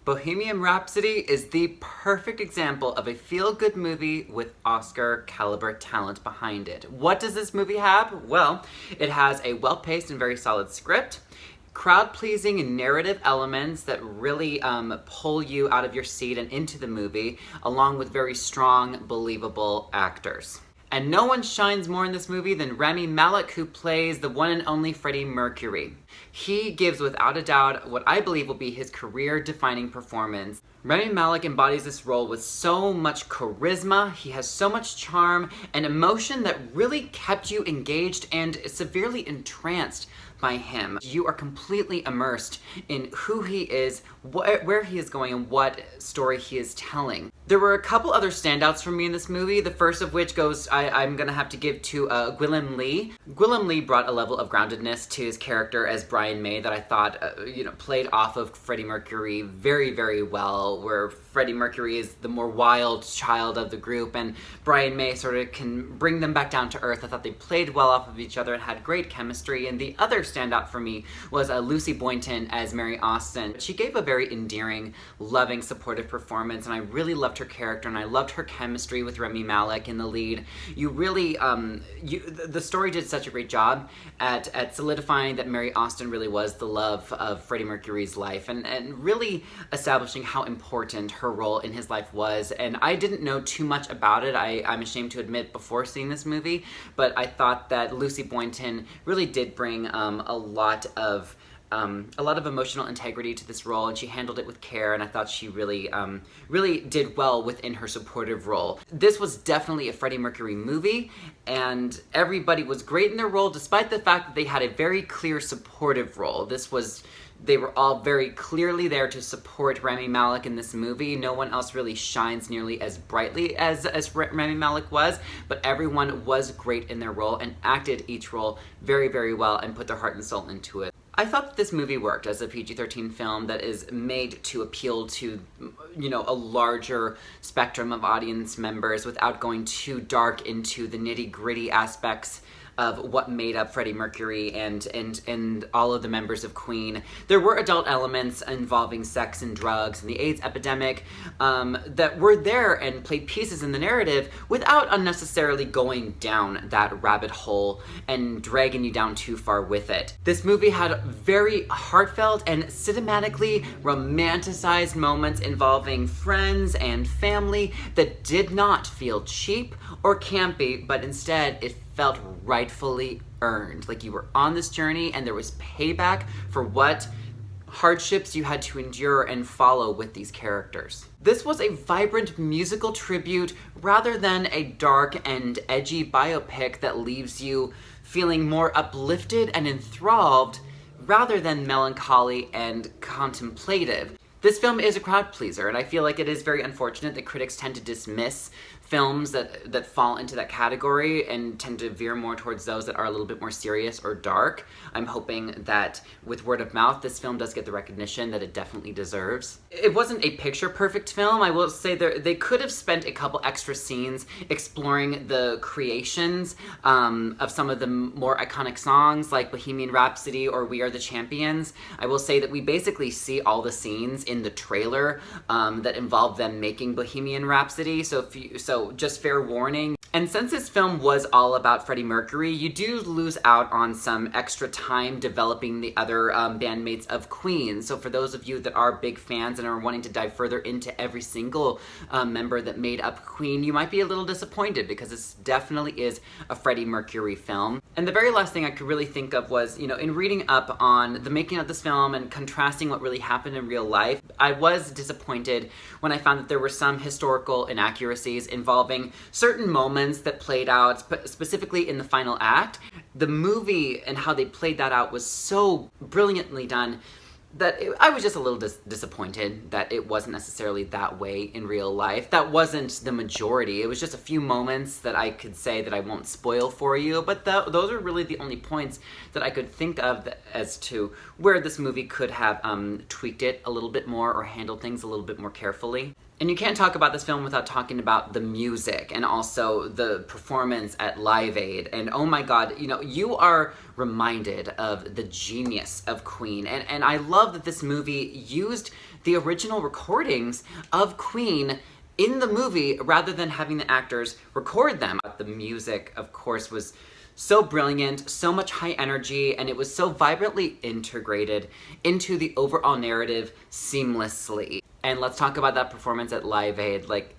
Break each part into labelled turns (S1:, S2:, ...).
S1: Bohemian Rhapsody is the perfect example of a feel-good movie with Oscar-caliber talent behind it. What does this movie have? Well, it has a well-paced and very solid script, crowd-pleasing narrative elements that really pull you out of your seat and into the movie, along with very strong, believable actors. And no one shines more in this movie than Rami Malek, who plays the one and only Freddie Mercury. He gives, without a doubt, what I believe will be his career-defining performance. Rami Malek embodies this role with so much charisma, he has so much charm and emotion that really kept you engaged and severely entranced by him. You are completely immersed in who he is, where he is going, and what story he is telling. There were a couple other standouts for me in this movie, the first of which I'm gonna have to give to Gwilym Lee. Gwilym Lee brought a level of groundedness to his character as Brian May that I thought played off of Freddie Mercury very, very well, where Freddie Mercury is the more wild child of the group and Brian May sort of can bring them back down to earth. I thought they played well off of each other and had great chemistry. And the other standout for me was Lucy Boynton as Mary Austin. She gave a very endearing, loving, supportive performance, and I really loved her character, and I loved her chemistry with Rami Malek in the lead. You really, the story did such a great job at solidifying that Mary Austin really was the love of Freddie Mercury's life, and really establishing how important her role in his life was. And I didn't know too much about it, I'm ashamed to admit, before seeing this movie, but I thought that Lucy Boynton really did bring a lot of emotional integrity to this role, and she handled it with care, and I thought she really did well within her supportive role. This was definitely a Freddie Mercury movie, and everybody was great in their role, despite the fact that they had a very clear supportive role. They were all very clearly there to support Rami Malek in this movie. No one else really shines nearly as brightly as Rami Malek was, but everyone was great in their role and acted each role very, very well and put their heart and soul into it. I thought that this movie worked as a PG-13 film that is made to appeal to, a larger spectrum of audience members without going too dark into the nitty-gritty aspects of what made up Freddie Mercury and all of the members of Queen. There were adult elements involving sex and drugs and the AIDS epidemic that were there and played pieces in the narrative without unnecessarily going down that rabbit hole and dragging you down too far with it. This movie had very heartfelt and cinematically romanticized moments involving friends and family that did not feel cheap or campy, but instead it felt rightfully earned. Like you were on this journey and there was payback for what hardships you had to endure and follow with these characters. This was a vibrant musical tribute rather than a dark and edgy biopic that leaves you feeling more uplifted and enthralled rather than melancholy and contemplative. This film is a crowd pleaser, and I feel like it is very unfortunate that critics tend to dismiss films that fall into that category and tend to veer more towards those that are a little bit more serious or dark. I'm hoping that with word of mouth, this film does get the recognition that it definitely deserves. It wasn't a picture-perfect film. I will say they could have spent a couple extra scenes exploring the creations of some of the more iconic songs like Bohemian Rhapsody or We Are the Champions. I will say that we basically see all the scenes in the trailer that involve them making Bohemian Rhapsody, so just fair warning. And since this film was all about Freddie Mercury, you do lose out on some extra time developing the other bandmates of Queen. So for those of you that are big fans and are wanting to dive further into every single member that made up Queen, you might be a little disappointed because this definitely is a Freddie Mercury film. And the very last thing I could really think of was, in reading up on the making of this film and contrasting what really happened in real life, I was disappointed when I found that there were some historical inaccuracies involving certain moments that played out, specifically in the final act. The movie and how they played that out was so brilliantly done that I was just a little disappointed that it wasn't necessarily that way in real life. That wasn't the majority. It was just a few moments that I could say that I won't spoil for you, but those are really the only points that I could think of as to where this movie could have tweaked it a little bit more or handled things a little bit more carefully. And you can't talk about this film without talking about the music and also the performance at Live Aid. And oh my god, you are reminded of the genius of Queen. And I love love that this movie used the original recordings of Queen in the movie rather than having the actors record them. The music, of course, was so brilliant, so much high energy, and it was so vibrantly integrated into the overall narrative seamlessly. And let's talk about that performance at Live Aid. Like,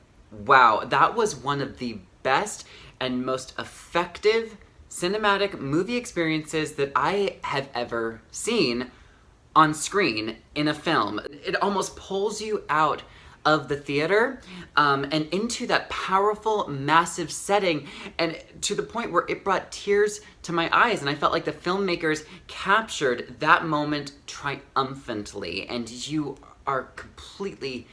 S1: wow, that was one of the best and most effective cinematic movie experiences that I have ever seen on screen in a film. It almost pulls you out of the theater and into that powerful, massive setting, and to the point where it brought tears to my eyes, and I felt like the filmmakers captured that moment triumphantly, and you are completely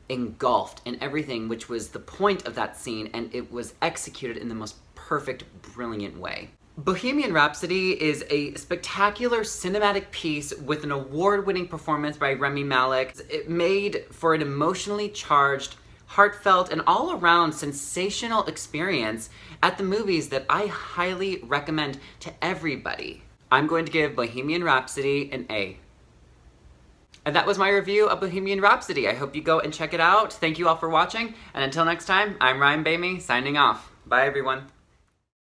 S1: engulfed in everything, which was the point of that scene, and it was executed in the most perfect, brilliant way. Bohemian Rhapsody is a spectacular cinematic piece with an award-winning performance by Rami Malek. It made for an emotionally charged, heartfelt, and all-around sensational experience at the movies that I highly recommend to everybody. I'm going to give Bohemian Rhapsody an A. And that was my review of Bohemian Rhapsody. I hope you go and check it out. Thank you all for watching, and until next time, I'm Ryan Bamey, signing off. Bye, everyone.